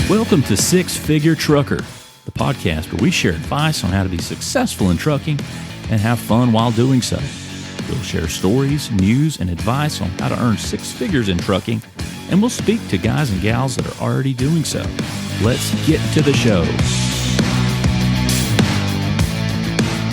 Welcome to Six Figure Trucker, the podcast where we share advice on how to be successful in trucking and have fun while doing so. We'll share stories, news, and advice on how to earn six figures in trucking, and we'll speak to guys and gals that are already doing so. Let's get to the show.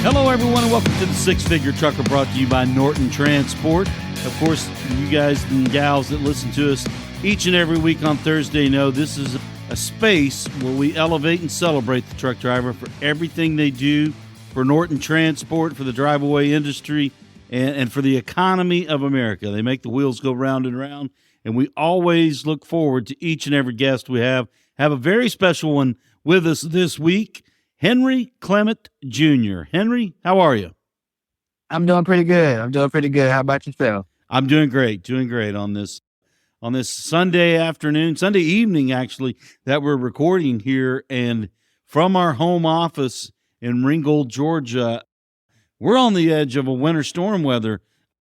Hello, everyone, and welcome to the Six Figure Trucker, brought to you by Norton Transport. Of course, you guys and gals that listen to us each and every week on Thursday know this is a space where we elevate and celebrate the truck driver for everything they do for Norton Transport, for the Driveaway industry, and for the economy of America. They make the wheels go round and round, and we always look forward to each and every guest we have. Have a very special one with us this week, Clement Jr. Henry, how are you? I'm doing pretty good. How about yourself? I'm doing great on this Sunday afternoon, Sunday evening, actually, that we're recording here. And from our home office in Ringgold, Georgia, we're on the edge of a winter storm weather.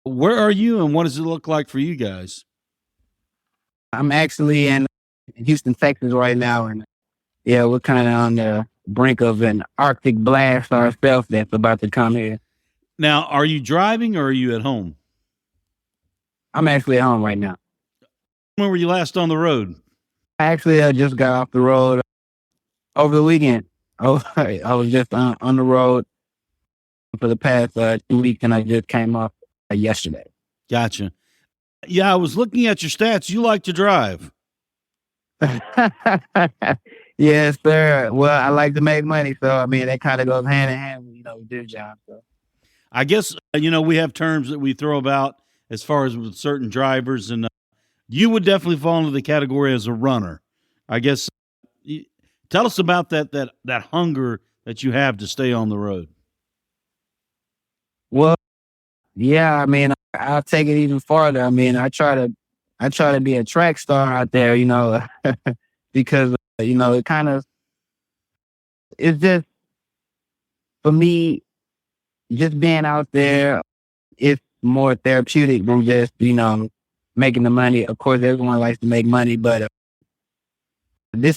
Where are you, and what does it look like for you guys? I'm actually in Houston, Texas right now. And yeah, we're kind of on the brink of an Arctic blast ourselves that's about to come here. Now, are you driving or are you at home? I'm actually at home right now. When were you last on the road? I actually just got off the road over the weekend. I was just on the road for the past 2 weeks, and I just came off yesterday. Gotcha. Yeah, I was looking at your stats. You like to drive. Yes, sir. Well, I like to make money, so I mean that kind of goes hand in hand when we do job. So I guess we have terms that we throw about as far as with certain drivers, and you would definitely fall into the category as a runner. I guess tell us about that hunger that you have to stay on the road. Well, yeah, I mean, I'll take it even farther. I mean, I try to be a track star out there, because it kind of, it's just, for me, just being out there, it's more therapeutic than just, making the money. Of course, everyone likes to make money, but I wouldn't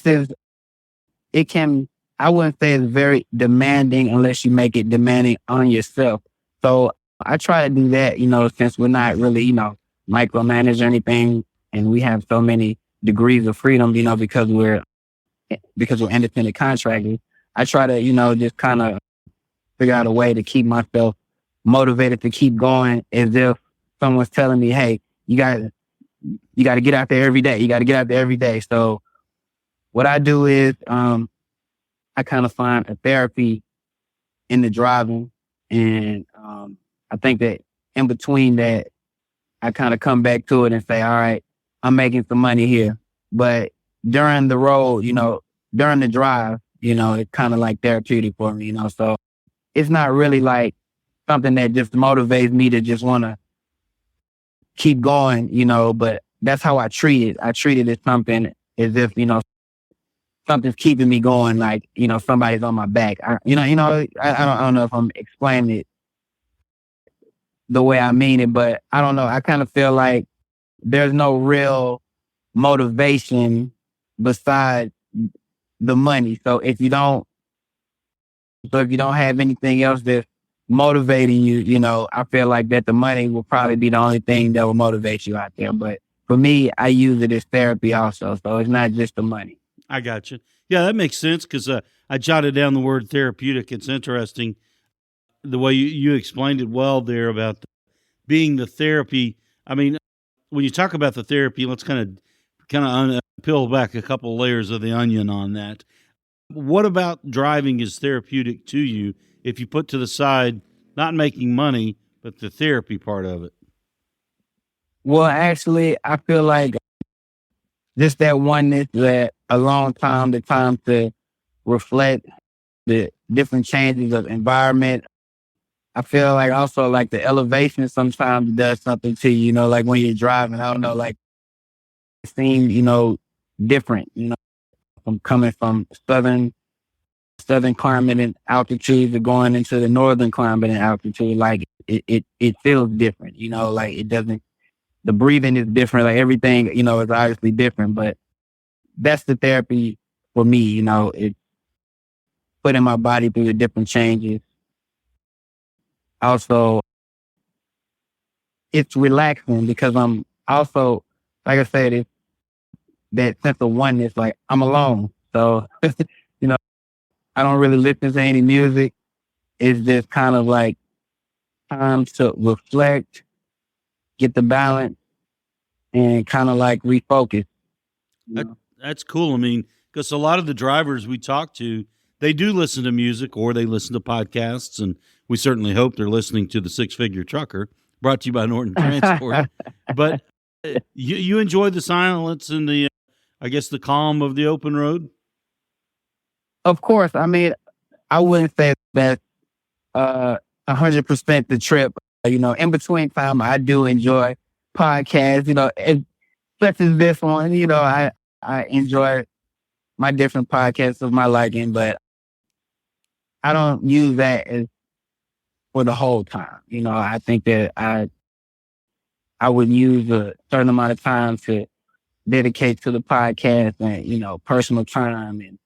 say it's very demanding unless you make it demanding on yourself. So I try to do that, since we're not really, micromanage or anything, and we have so many degrees of freedom, because we're independent contractors. I try to, just kind of figure out a way to keep myself motivated to keep going, as if someone's telling me, hey, you got to get out there every day. You got to get out there every day. So what I do is, I kind of find a therapy in the driving. And, I think that in between that, I kind of come back to it and say, all right, I'm making some money here. But during the road, during the drive, it's kind of like therapeutic for me, so it's not really like something that just motivates me to just want to keep going, but that's how I treat it. I treat it as something as if, something's keeping me going, like, somebody's on my back. I don't know if I'm explaining it the way I mean it, but I don't know. I kind of feel like there's no real motivation besides the money. So if you don't have anything else that's motivating you, I feel like that the money will probably be the only thing that will motivate you out there. But for me, I use it as therapy also. So it's not just the money. I got you. Yeah, that makes sense, because I jotted down the word therapeutic. It's interesting the way you explained it well there about being the therapy. I mean, when you talk about the therapy, let's kind of peel back a couple of layers of the onion on that. What about driving is therapeutic to you if you put to the side not making money, but the therapy part of it? Well, actually, I feel like just that oneness, that alone time, the time to reflect the different changes of environment. I feel like also like the elevation sometimes does something to you, like when you're driving, I don't know, like it seems, different, from coming from southern climate and altitude to going into the northern climate and altitude, like it feels different, like it doesn't, the breathing is different, like everything, is obviously different, but that's the therapy for me, it's putting my body through the different changes. Also, it's relaxing because I'm also, like I said, it's that sense of oneness, like I'm alone. So, you know, I don't really listen to any music. It's just kind of like time to reflect, get the balance, and kind of like refocus. You That know? that's cool. I mean, because a lot of the drivers we talk to, they do listen to music or they listen to podcasts, and we certainly hope they're listening to the Six Figure Trucker, brought to you by Norton Transport. But you enjoy the silence and the, I guess, the calm of the open road. Of course, I mean, I wouldn't say that 100% the trip. In between time, I do enjoy podcasts. Such as this one. I enjoy my different podcasts of my liking, but I don't use that as for the whole time. I think that I would use a certain amount of time to dedicate to the podcast and personal time and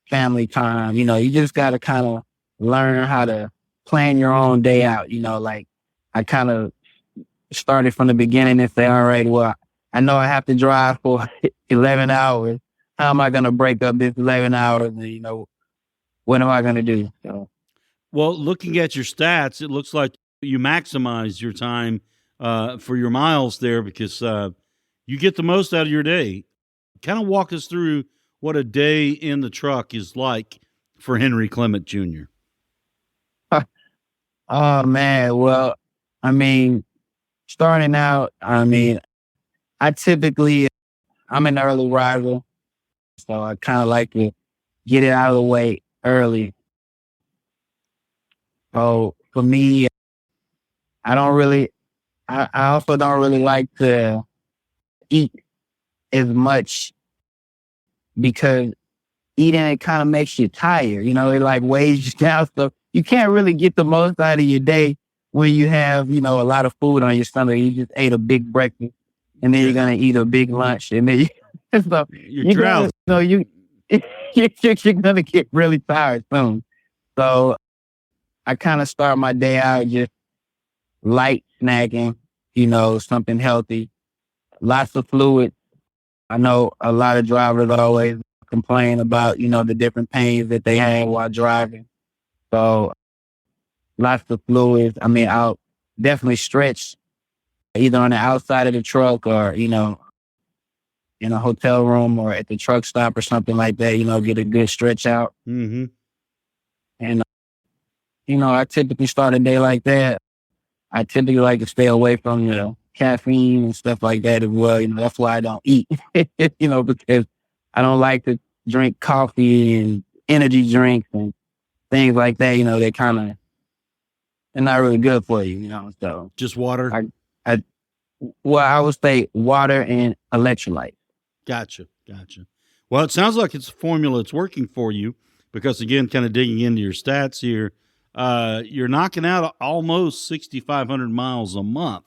family time. You just got to kind of learn how to plan your own day out. Like I kind of started from the beginning and say, all right, well, I know I have to drive for 11 hours. How am I going to break up this 11 hours? And, what am I going to do? So, Well, looking at your stats, it looks like you maximize your time for your miles there because you get the most out of your day. Kind of walk us through what a day in the truck is like for Henry Clement Jr. oh man, well, I mean, starting out, I typically, I'm an early riser, so I kind of like to get it out of the way early. So for me, I don't really, I also don't really like to eat as much because eating it kind of makes you tired. It like weighs you down. So you can't really get the most out of your day when you have, a lot of food on your stomach. You just ate a big breakfast and then you're going to eat a big lunch. And then so You're you're drowsy. you're going to get really tired soon. So I kind of start my day out just light snacking, something healthy, lots of fluid. I know a lot of drivers always complain about, the different pains that they have while driving. So lots of fluids. I mean, I'll definitely stretch either on the outside of the truck or, in a hotel room or at the truck stop or something like that, get a good stretch out. Mm-hmm. And, I typically start a day like that. I typically like to stay away from, caffeine and stuff like that as well. That's why I don't eat, because I don't like to drink coffee and energy drinks and things like that. They're not really good for you, so. Just water. I would say water and electrolytes. Gotcha. Well, it sounds like it's a formula that's working for you because, again, kind of digging into your stats here, you're knocking out almost 6,500 miles a month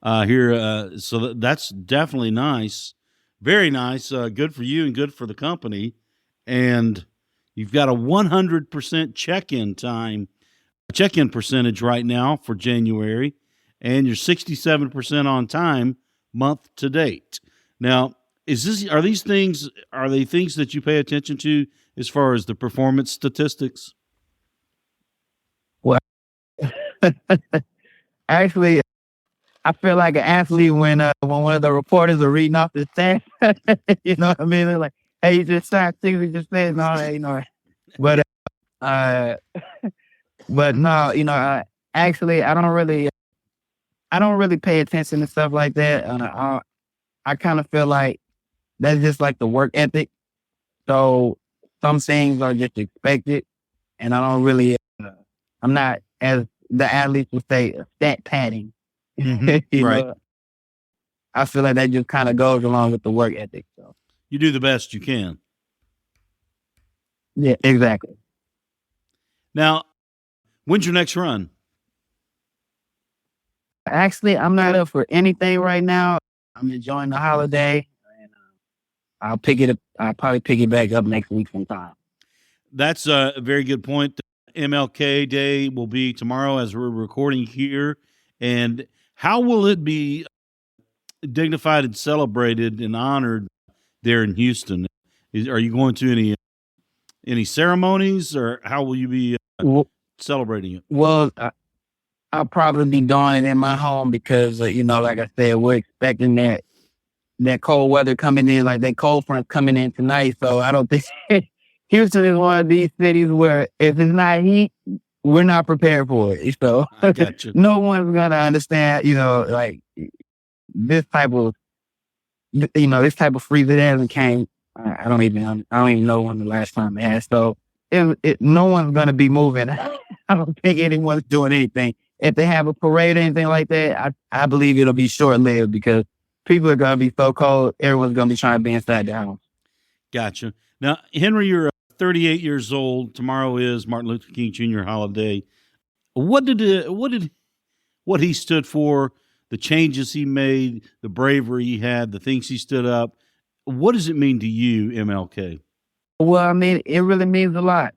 here. So that's definitely nice. Very nice. Good for you and good for the company. And you've got a 100% check-in percentage right now for January, and you're 67% on time month to date. Now, are they things that you pay attention to as far as the performance statistics? Well, actually, I feel like an athlete when one of the reporters are reading off the stats. You know what I mean? They're like, "Hey, you just shot 60% and all that," But uh, but no, actually, I don't really pay attention to stuff like that. I kind of feel like that's just like the work ethic. So some things are just expected, and I don't really. I'm not, as the athletes would say, stat padding. Mm-hmm. Right. I feel like that just kind of goes along with the work ethic. So you do the best you can. Yeah, exactly. Now, when's your next run? Actually, I'm not up for anything right now. I'm enjoying the holiday. And I'll pick it up. I'll probably pick it back up next week sometime. That's a very good point. MLK Day will be tomorrow as we're recording here. And how will it be dignified and celebrated and honored there in Houston? Are you going to any ceremonies, or how will you be celebrating it? Well, I'll probably be doing it in my home because, like I said, we're expecting that cold weather coming in, like that cold front coming in tonight. So I don't think Houston is one of these cities where if it's not heat, we're not prepared for it. So no one's gonna understand, like this type of freezer hasn't came. I don't even know when the last time it has. So no one's gonna be moving. I don't think anyone's doing anything. If they have a parade or anything like that, I believe it'll be short lived because people are gonna be so cold. Everyone's gonna be trying to be inside the house. Gotcha. Now, Henry, you're 38 years old. Tomorrow is Martin Luther King Jr. holiday. What he stood for, the changes he made, the bravery he had, the things he stood up. What does it mean to you, MLK? Well, I mean, it really means a lot.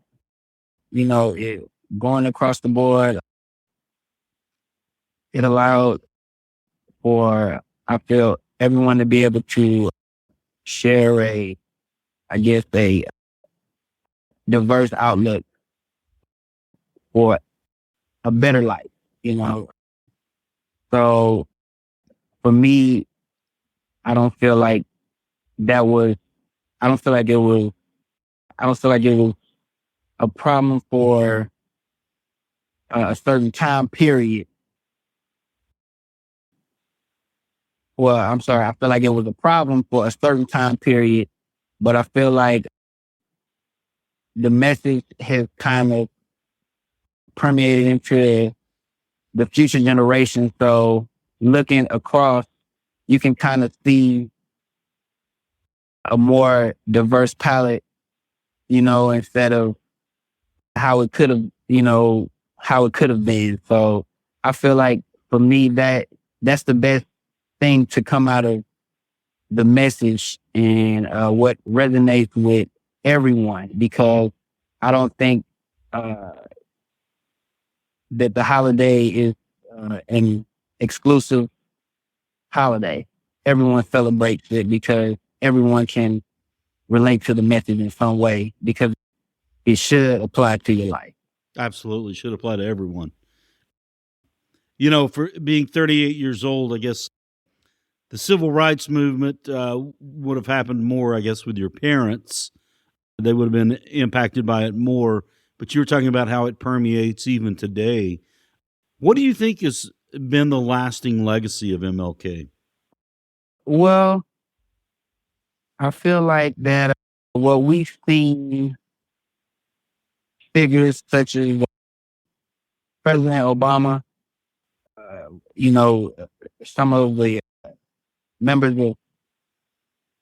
Going across the board, it allowed for, I feel, everyone to be able to share a diverse outlook for a better life, So for me, I don't feel like it was a problem for a certain time period. Well, I'm sorry, I feel like it was a problem for a certain time period, but I feel like the message has kind of permeated into the future generation. So looking across, you can kind of see a more diverse palette, instead of how it could have been. So I feel like for me, that's the best thing to come out of the message and what resonates with everyone, because I don't think that the holiday is an exclusive holiday. Everyone celebrates it because everyone can relate to the message in some way, because it should apply to your life. Absolutely. Should apply to everyone. For being 38 years old, I guess the civil rights movement would have happened more, I guess, with your parents. They would have been impacted by it more. But you were talking about how it permeates even today. What do you think has been the lasting legacy of MLK? Well, I feel like that what we've seen figures such as President Obama, some of the members of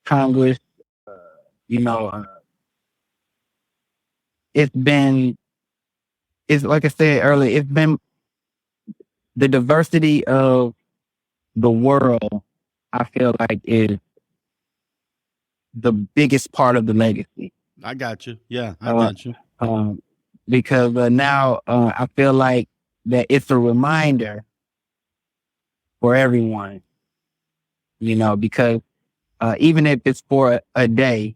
Congress, it's like I said earlier, it's been the diversity of the world, I feel like, is the biggest part of the legacy. I got you. Yeah, I got you. Because now I feel like that it's a reminder for everyone, because even if it's for a day,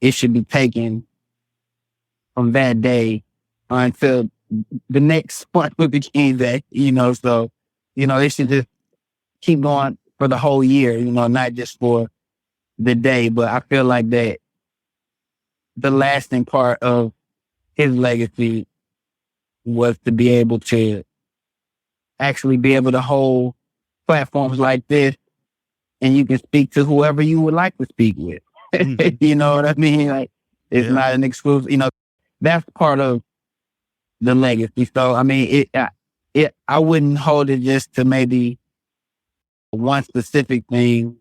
it should be taken from that day until the next Martin Luther King Day, so, it should just keep going for the whole year, not just for the day. But I feel like that the lasting part of his legacy was to be able to actually be able to hold platforms like this, and you can speak to whoever you would like to speak with. You know what I mean? Like, it's not an exclusive, that's part of the legacy. So, I mean, I wouldn't hold it just to maybe one specific thing.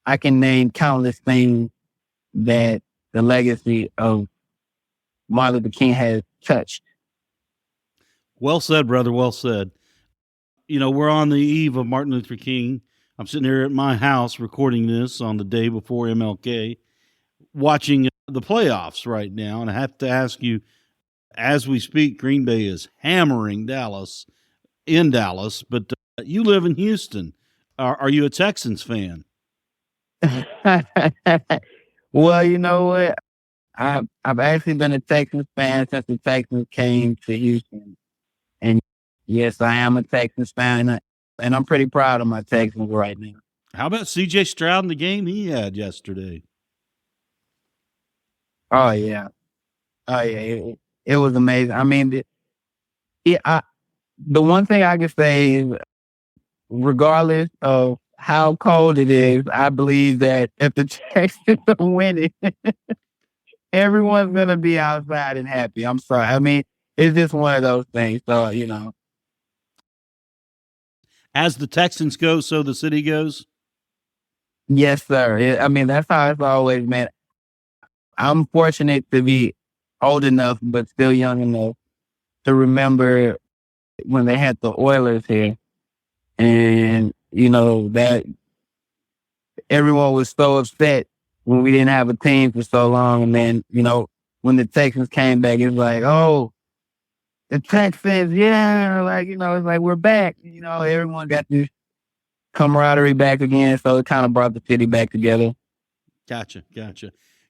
I can name countless things that the legacy of Martin Luther King has touched. Well said, brother. Well said. We're on the eve of Martin Luther King I'm sitting here at my house recording this on the day before MLK, watching the playoffs right now. And I have to ask you, as we speak, Green Bay is hammering Dallas in Dallas, but you live in Houston. Are you a Texans fan? Well, you know what? I've actually been a Texans fan since the Texans came to Houston. And yes, I am a Texans fan, and I'm pretty proud of my Texans right now. How about C.J. Stroud in the game he had yesterday? Oh yeah, it was amazing. I mean, the one thing I can say is, regardless of how cold it is, I believe that if the Texans are winning, everyone's gonna be outside and happy. I'm sorry. I mean, it's just one of those things. So, you know. As the Texans go, so the city goes? Yes, sir. I mean, that's how it's always been. I'm fortunate to be old enough, but still young enough to remember when they had the Oilers here. And, you know, that everyone was so upset when we didn't have a team for so long. And then, you know, when the Texans came back, it's like, oh, the Texans, yeah, like, you know, it's like, we're back. You know, everyone got this camaraderie back again. So it kind of brought the city back together. Gotcha.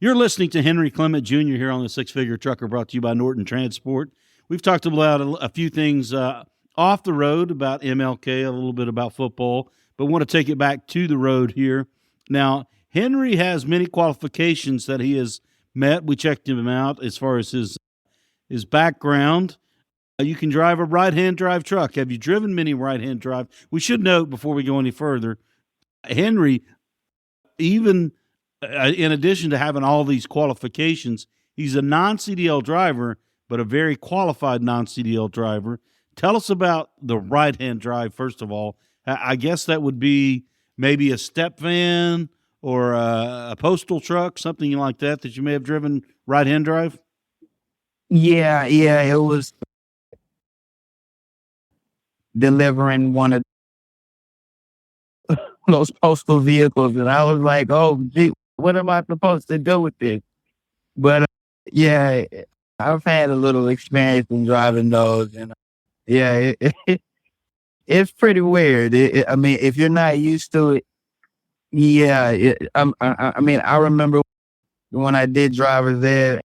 You're listening to Henry Clement Jr. here on the Six Figure Trucker, brought to you by Norton Transport. We've talked about a few things off the road about MLK, a little bit about football, but want to take it back to the road here. Now, Henry has many qualifications that he has met. We checked him out as far as his background. You can drive a right-hand drive truck. Have you driven many right-hand drive? We should note before we go any further, Henry, even in addition to having all these qualifications, he's a non-CDL driver, but a very qualified non-CDL driver. Tell us about the right-hand drive, first of all. I guess that would be maybe a step van or a postal truck, something like that you may have driven right-hand drive? Yeah, it was delivering one of those postal vehicles, and I was like, oh, gee, what am I supposed to do with this? But yeah, I've had a little experience in driving those, and yeah, it's pretty weird. I mean, if you're not used to it, yeah. I mean, I remember when I did drivers there,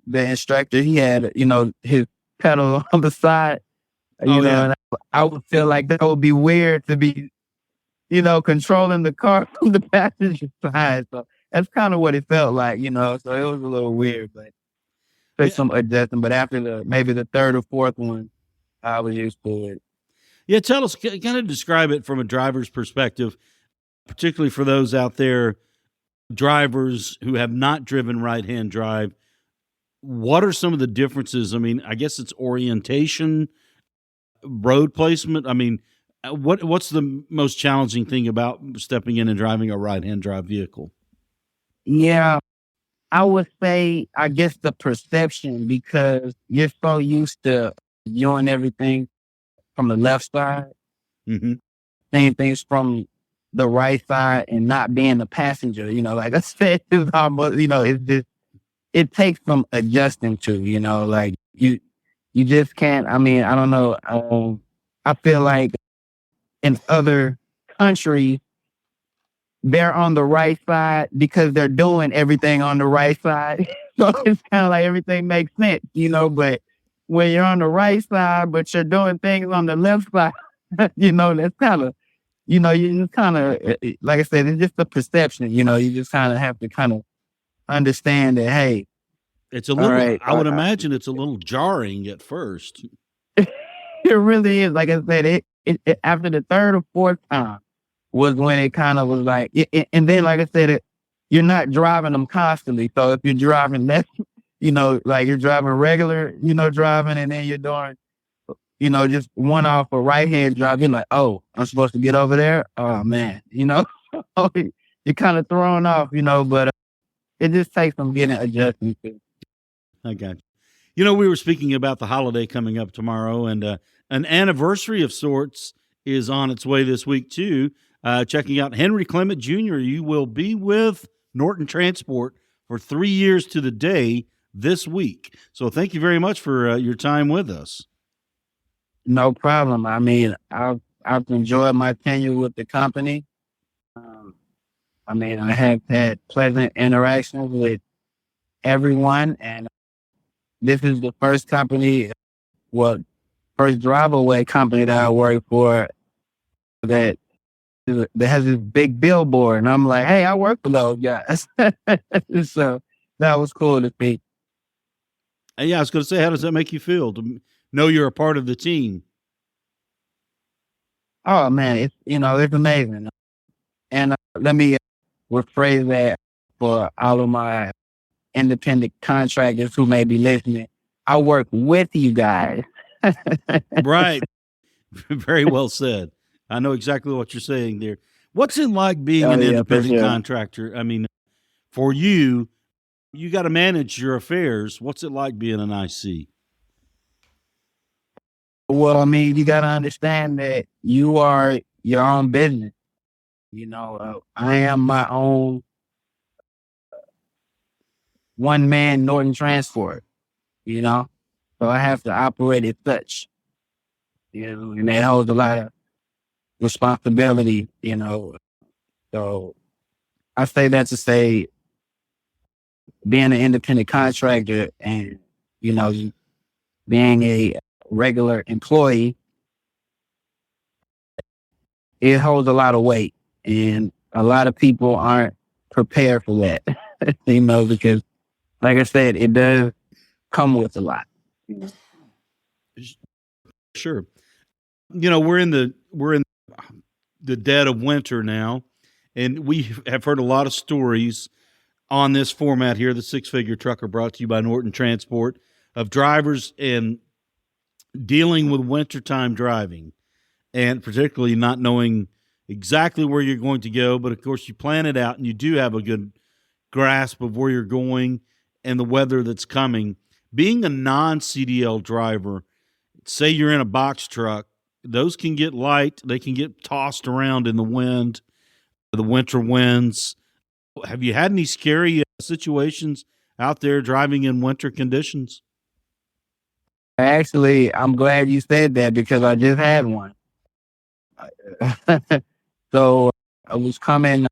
the instructor, he had, you know, his pedal on the side, and I would feel like that would be weird to be, you know, controlling the car from the passenger side. So that's kind of what it felt like, you know. So it was a little weird, but took some adjusting. But after maybe the third or fourth one, I was used to it. Yeah, tell us, kind of describe it from a driver's perspective, particularly for those out there, drivers who have not driven right-hand drive. What are some of the differences? I mean, I guess it's orientation, road placement. I mean, what's the most challenging thing about stepping in and driving a right-hand drive vehicle? Yeah, I would say, I guess, the perception, because you're so used to viewing everything from the left side, seeing things from the right side, and not being a passenger. You know, like I said, it's almost, you know, it's just, it takes some adjusting to, you know, like you just can't. I mean, I don't know. I feel like in other countries, they're on the right side because they're doing everything on the right side. So it's kind of like everything makes sense, you know, but when you're on the right side, but you're doing things on the left side, you know, that's kind of, you know, you just kind of, like I said, it's just a perception, you know, you just kind of have to kind of understand that, hey, it's a little, right, I would imagine it's a little jarring at first. It really is. Like I said, it after the third or fourth time was when it kind of was like, and then, like I said, you're not driving them constantly. So if you're driving less, you know, like you're driving regular, you know, driving, and then you're doing, you know, just one off a right-hand drive, you're like, oh, I'm supposed to get over there? Oh, man, you know, you're kind of thrown off, you know, but it just takes some getting adjusted to. I got you. You know, we were speaking about the holiday coming up tomorrow, and an anniversary of sorts is on its way this week, too. checking out Henry Clement Jr. You will be with Norton Transport for 3 years to the day this week. So thank you very much for your time with us. No problem. I mean, I've enjoyed my tenure with the company. I mean, I have had pleasant interactions with everyone, and this is the first company, first Driveaway company that I work for that has this big billboard, and I'm like, hey, I work for those guys. So that was cool to see. And yeah, I was going to say, how does that make you feel to know you're a part of the team? Oh man, it's amazing. And let me rephrase that for all of my independent contractors who may be listening. I work with you guys. Right. Very well said. I know exactly what you're saying there. What's it like being an independent contractor? I mean, for you, you got to manage your affairs. What's it like being an IC? Well, I mean, you got to understand that you are your own business. I am my own one-man Norton Transport, so I have to operate as such, and that holds a lot of responsibility, So I say that to say being an independent contractor and, being a regular employee, it holds a lot of weight, and a lot of people aren't prepared for that, because like I said, it does come with a lot. Sure. We're in the dead of winter now, and we have heard a lot of stories on this format here, the Six Figure Trucker, brought to you by Norton Transport, of drivers and dealing with wintertime driving, and particularly not knowing exactly where you're going to go. But of course, you plan it out and you do have a good grasp of where you're going and the weather that's coming. Being a non-CDL driver, say you're in a box truck, those can get light. They can get tossed around in the wind, the winter winds. Have you had any scary situations out there driving in winter conditions? Actually, I'm glad you said that because I just had one. So I was coming,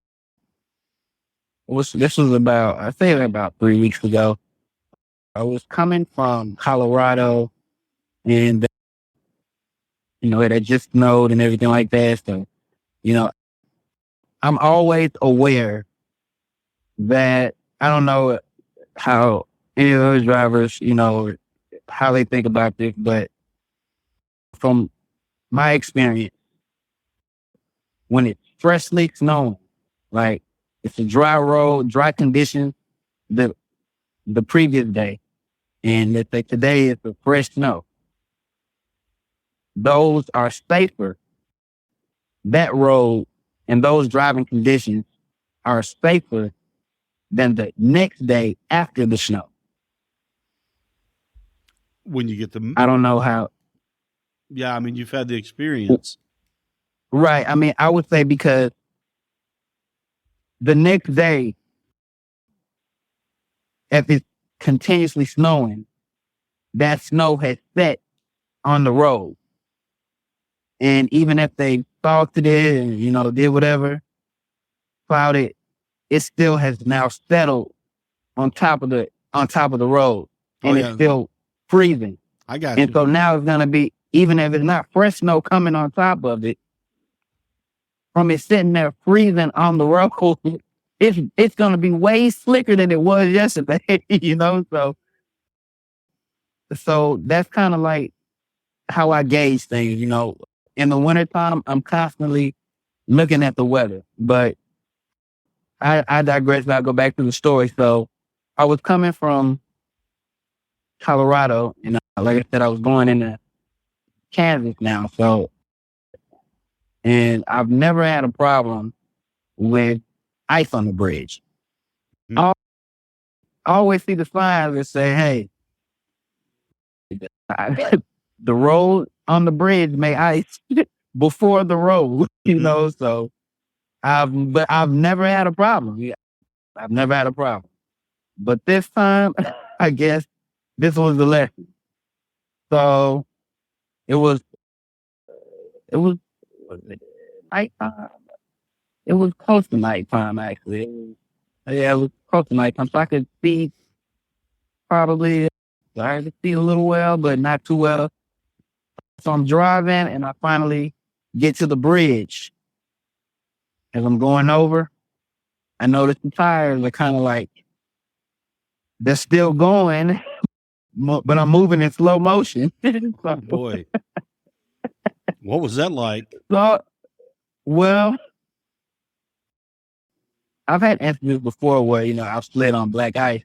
this was about 3 weeks ago. I was coming from Colorado, and, it had just snowed and everything like that. So, I'm always aware that I don't know how any of those drivers, how they think about this, but from my experience, when it's freshly snowing, like it's a dry road, dry conditions the previous day, and let's say today is the fresh snow, those are safer. That road and those driving conditions are safer than the next day after the snow. When you get I don't know how. Yeah, I mean, you've had the experience. Right. I mean, I would say because the next day, if it's continuously snowing, that snow has set on the road. And even if they salted it and, did whatever, plowed it, it still has now settled on top of the road. And it's still freezing. I got you. And so now it's gonna be, even if it's not fresh snow coming on top of it, from it sitting there freezing on the road, it's gonna be way slicker than it was yesterday, So that's kind of like how I gauge things, In the wintertime, I'm constantly looking at the weather. But I digress. I'll go back to the story. So I was coming from Colorado, and like I said, I was going into Kansas now. So, and I've never had a problem with ice on the bridge. I always see the signs that say, hey, the road on the bridge may ice before the road, so But I've never had a problem. Yeah, I've never had a problem. But this time, I guess this was the lesson. So it was was it nighttime? It was close to nighttime actually. Yeah, it was close to nighttime. So I could see probably I could see a little well, but not too well. So I'm driving and I finally get to the bridge. As I'm going over, I notice the tires are kind of like they're still going, but I'm moving in slow motion. Oh boy. What was that like? So, well, I've had incidents before where, I've slid on black ice,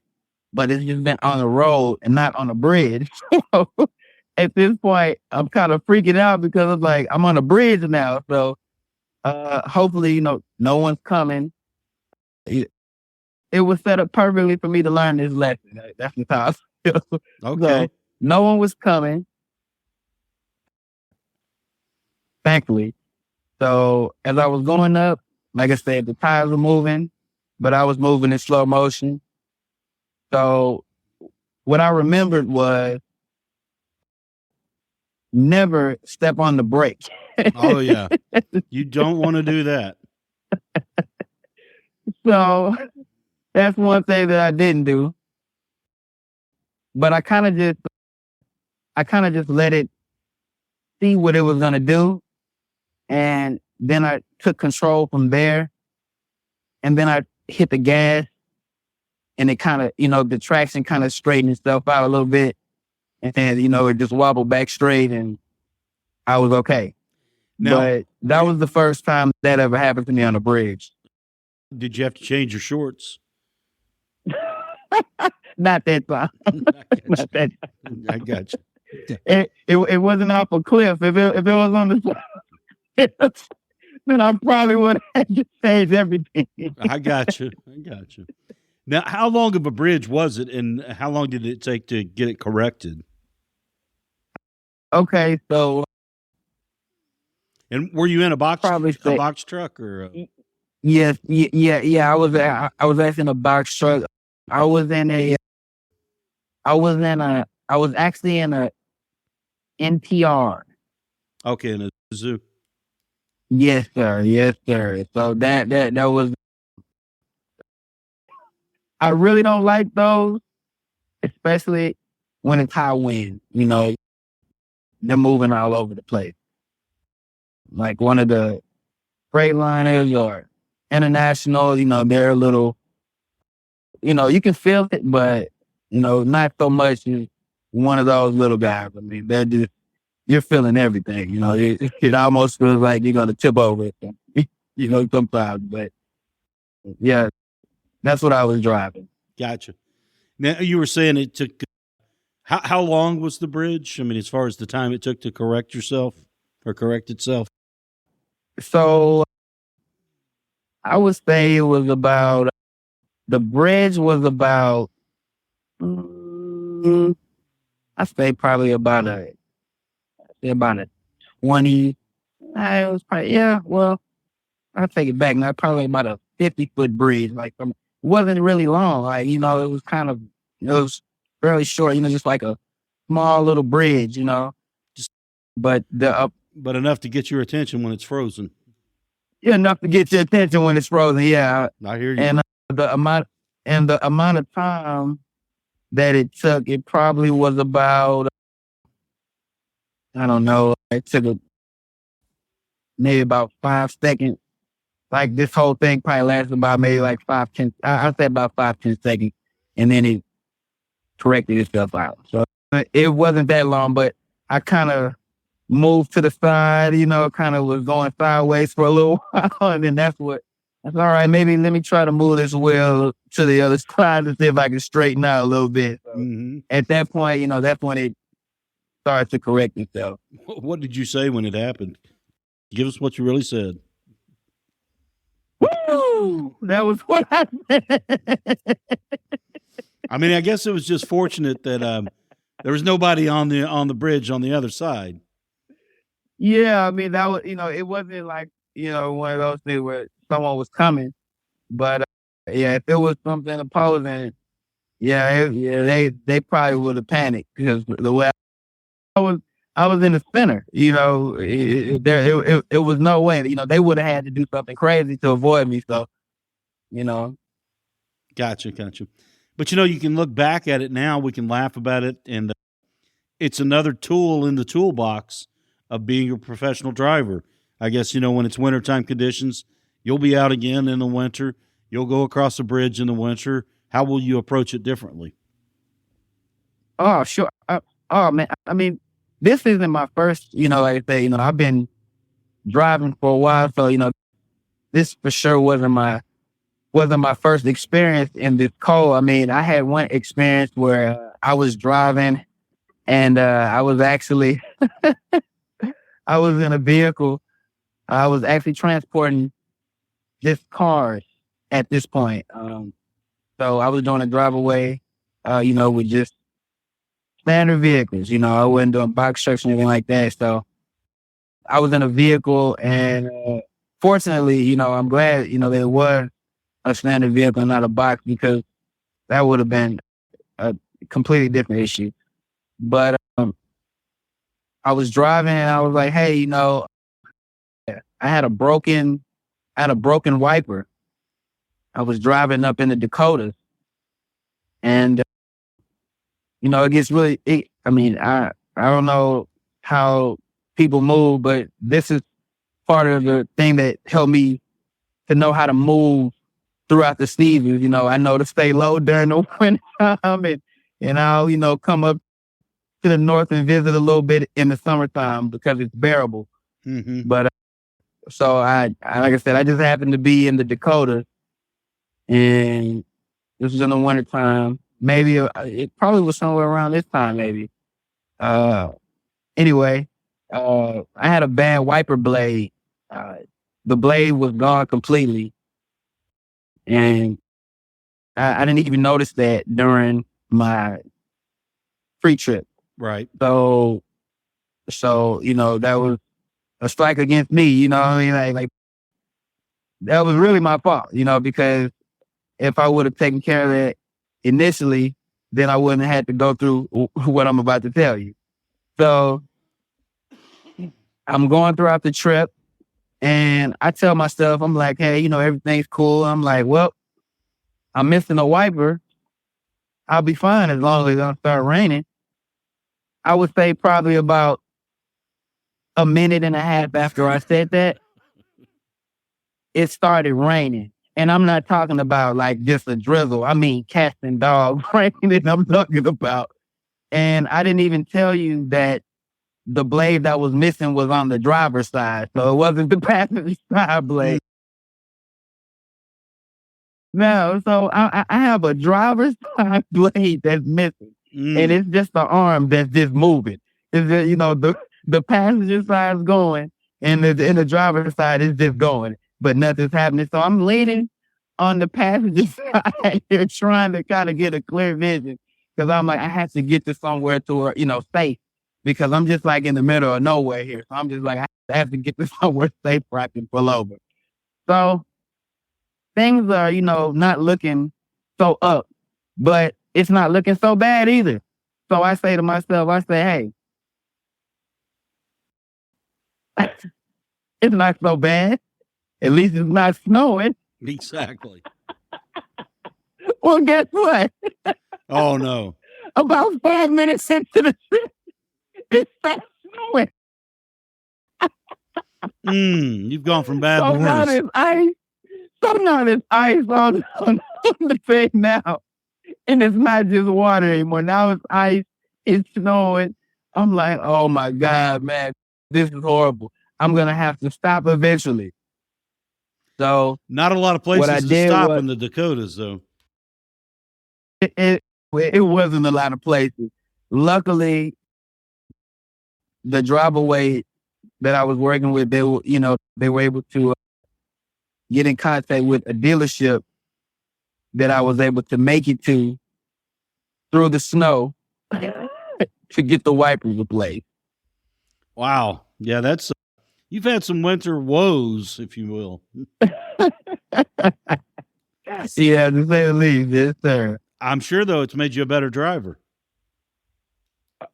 but it's just been on the road and not on a bridge. So at this point, I'm kind of freaking out because it's like I'm on a bridge now. So hopefully, no one's coming. It was set up perfectly for me to learn this lesson. That's the how I feel. Okay. So no one was coming, thankfully. So as I was going up, like I said, the tires were moving, but I was moving in slow motion. So what I remembered was never step on the brake. Oh yeah. You don't want to do that. So that's one thing that I didn't do. But I kind of just let it see what it was going to do. And then I took control from there. And then I hit the gas and it kind of, the traction kind of straightened itself out a little bit. And then, it just wobbled back straight and I was okay. Now, but that was the first time that ever happened to me on a bridge. Did you have to change your shorts? Not that time. Not that time. I got you. It wasn't off a cliff. If it was on the side, then I probably would have to change everything. I got you. Now, how long of a bridge was it, and how long did it take to get it corrected? Okay, so and were you in a box truck or? Yes, yeah. I was actually in a box truck. I was actually in a NTR. Okay, in a zoo. Yes, sir. So that was. I really don't like those, especially when it's high wind. They're moving all over the place. Like one of the Freightliners or International, they're a little, you can feel it, but, not so much as one of those little guys. I mean, they're just, you're feeling everything, it almost feels like you're going to tip over it, sometimes. But yeah, that's what I was driving. Gotcha. Now, you were saying it took, how long was the bridge? I mean, as far as the time it took to correct itself? So I would say it was about, the bridge was about, I'd say probably about a 20, it was probably, I'll take it back now, probably about a 50-foot bridge. Like, it wasn't really long. Like, it was it was fairly short, just like a small little bridge, but but enough to get your attention when it's frozen. Yeah, enough to get your attention when it's frozen. Yeah, I hear you. And the amount of time that it took, it probably was about, I don't know, it took maybe about 5 seconds. Like this whole thing probably lasted about maybe like 5-10. I'd say about 5-10 seconds, and then it corrected itself out. So it wasn't that long, but I kind of moved to the side, kind of was going sideways for a little while. And then that's all right, maybe let me try to move this wheel to the other side to see if I can straighten out a little bit. So At that point, that's when it started to correct itself. What did you say when it happened? Give us what you really said. Woo! That was what I said. I mean, I guess it was just fortunate that there was nobody on the bridge on the other side. Yeah, I mean, that was, it wasn't like, one of those things where someone was coming. But yeah, if it was something opposing, they probably would have panicked because the way I was, I was in the center. It was no way. They would have had to do something crazy to avoid me. So, you know, Gotcha. But you can look back at it now. We can laugh about it, and it's another tool in the toolbox of being a professional driver. I guess when it's wintertime conditions, you'll be out again in the winter. You'll go across the bridge in the winter. How will you approach it differently? oh sure, oh man. I mean, this isn't my first. Like I say, I've been driving for a while, so this for sure wasn't my first experience in this cold. I mean, I had one experience where I was driving and I was actually I was in a vehicle. I was actually transporting just cars at this point. So I was doing a drive-away, with just standard vehicles. I wasn't doing box trucks or anything like that. So I was in a vehicle, and fortunately, I'm glad, there was a standard vehicle, not a box, because that would have been a completely different issue. But I was driving, and I was like, hey, I had a broken wiper. I was driving up in the Dakotas, and it gets really. I don't know how people move, but this is part of the thing that helped me to know how to move throughout the seasons. I know to stay low during the winter time, and I'll come up to the north and visit a little bit in the summertime because it's bearable. Mm-hmm. But so I like I said, I just happened to be in the Dakotas, and this was in the wintertime. Maybe it probably was somewhere around this time, maybe. Anyway, I had a bad wiper blade. The blade was gone completely, and I didn't even notice that during my pre-trip. Right. So that was a strike against me. You know what I mean? Like that was really my fault. Because if I would have taken care of that initially, then I wouldn't have had to go through what I'm about to tell you. So I'm going throughout the trip, and I tell myself, I'm like, hey, everything's cool. I'm like, well, I'm missing a wiper. I'll be fine as long as it don't start raining. I would say probably about a minute and a half after I said that, it started raining. And I'm not talking about like just a drizzle. I mean, cats and dogs raining I'm talking about. And I didn't even tell you that the blade that was missing was on the driver's side. So it wasn't the passenger side blade. No, so I have a driver's side blade that's missing. And it's just the arm that's just moving. It's just, the passenger side is going, and the driver's side is just going, but nothing's happening. So I'm leaning on the passenger side here, trying to kind of get a clear vision, because I'm like, I have to get to somewhere to safe, because I'm just like in the middle of nowhere here. So I'm just like, I have to get to somewhere safe where I can pull over. So things are, not looking so up, but it's not looking so bad either. So I say to myself, hey, it's not so bad. At least it's not snowing. Exactly. Well, guess what? Oh, no. About 5 minutes into the trip, it started snowing. You've gone from bad to So now worse. there's ice. On the thing now. And it's not just water anymore. Now it's ice. It's snowing. I'm like, oh my God, man, this is horrible. I'm going to have to stop eventually. So not a lot of places to stop in the Dakotas, though. It wasn't a lot of places. Luckily, the Driveaway that I was working with, they were able to get in contact with a dealership that I was able to make it to through the snow to get the wipers replaced. Wow. Yeah, that's You've had some winter woes, if you will. Yeah, to say the least, yes, sir. I'm sure, though, it's made you a better driver.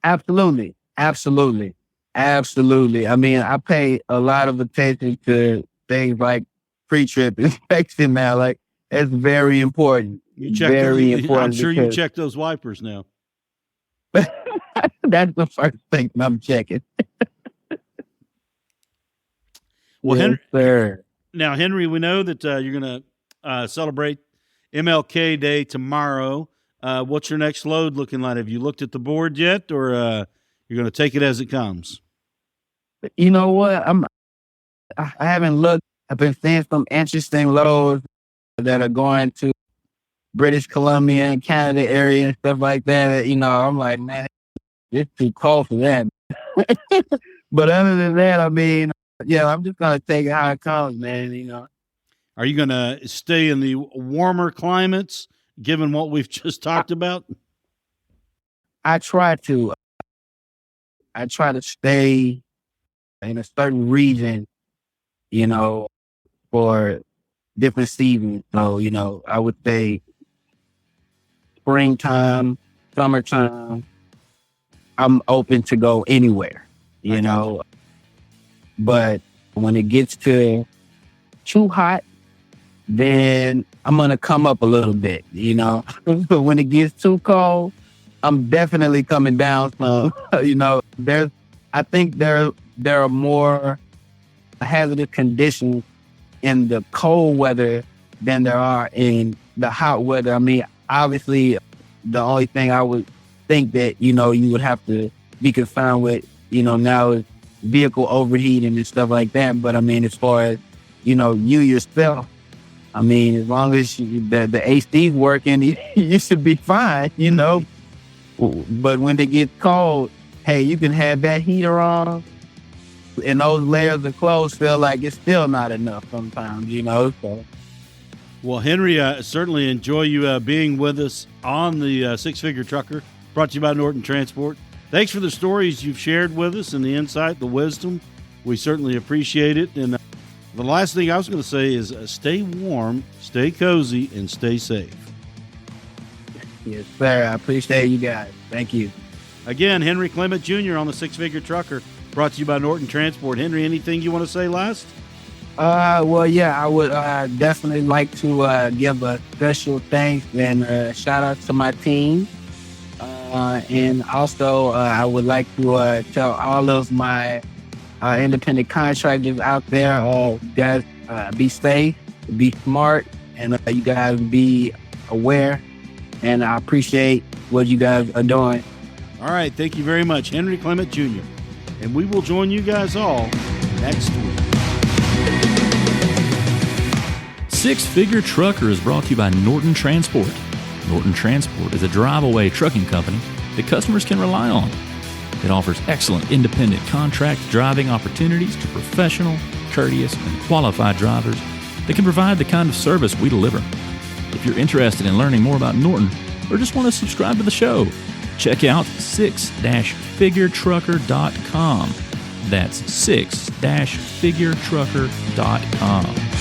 Absolutely. Absolutely. Absolutely. I mean, I pay a lot of attention to things like pre-trip inspection now. Like, it's very important. You check very important. I'm sure you check those wipers now. That's the first thing I'm checking. Well, yes, sir. Now, Henry, we know that you're going to celebrate MLK Day tomorrow. What's your next load looking like? Have you looked at the board yet, or you're going to take it as it comes? You know what? I haven't looked. I've been seeing some interesting loads that are going to British Columbia and Canada area and stuff like that. You know, I'm like, man, it's too cold for that. But other than that, I mean, yeah, I'm just going to take it how it comes, man, you know. Are you going to stay in the warmer climates, given what we've just talked about? I try to stay in a certain region, you know, for different seasons. So, you know, I would say springtime, summertime, I'm open to go anywhere, you know. But when it gets to too hot, then I'm going to come up a little bit, you know. But when it gets too cold, I'm definitely coming down some. You know, I think there are more hazardous conditions in the cold weather than there are in the hot weather. I mean, obviously, the only thing I would think that, you know, you would have to be concerned with, you know, now is vehicle overheating and stuff like that. But I mean, as far as, you know, you yourself, I mean, as long as the AC's working, you should be fine, you know. But when it gets cold, hey, you can have that heater on, and those layers of clothes feel like it's still not enough sometimes, you know. So. Well, Henry, certainly enjoy you being with us on the Six Figure Trucker, brought to you by Norton Transport. Thanks for the stories you've shared with us and the insight, the wisdom. We certainly appreciate it. And the last thing I was going to say is stay warm, stay cozy, and stay safe. Yes, sir. I appreciate you guys. Thank you. Again, Henry Clement Jr. on the Six Figure Trucker, brought to you by Norton Transport. Henry, anything you want to say last? Well, yeah, I would definitely like to give a special thanks and shout out to my team. And also, I would like to tell all of my independent contractors out there, guys, be safe, be smart, and you guys be aware. And I appreciate what you guys are doing. All right. Thank you very much, Henry Clement Jr. And we will join you guys all next week. Six Figure Trucker is brought to you by Norton Transport. Norton Transport is a drive-away trucking company that customers can rely on. It offers excellent independent contract driving opportunities to professional, courteous, and qualified drivers that can provide the kind of service we deliver. If you're interested in learning more about Norton or just want to subscribe to the show, check out 6-figuretrucker.com. That's 6-figuretrucker.com.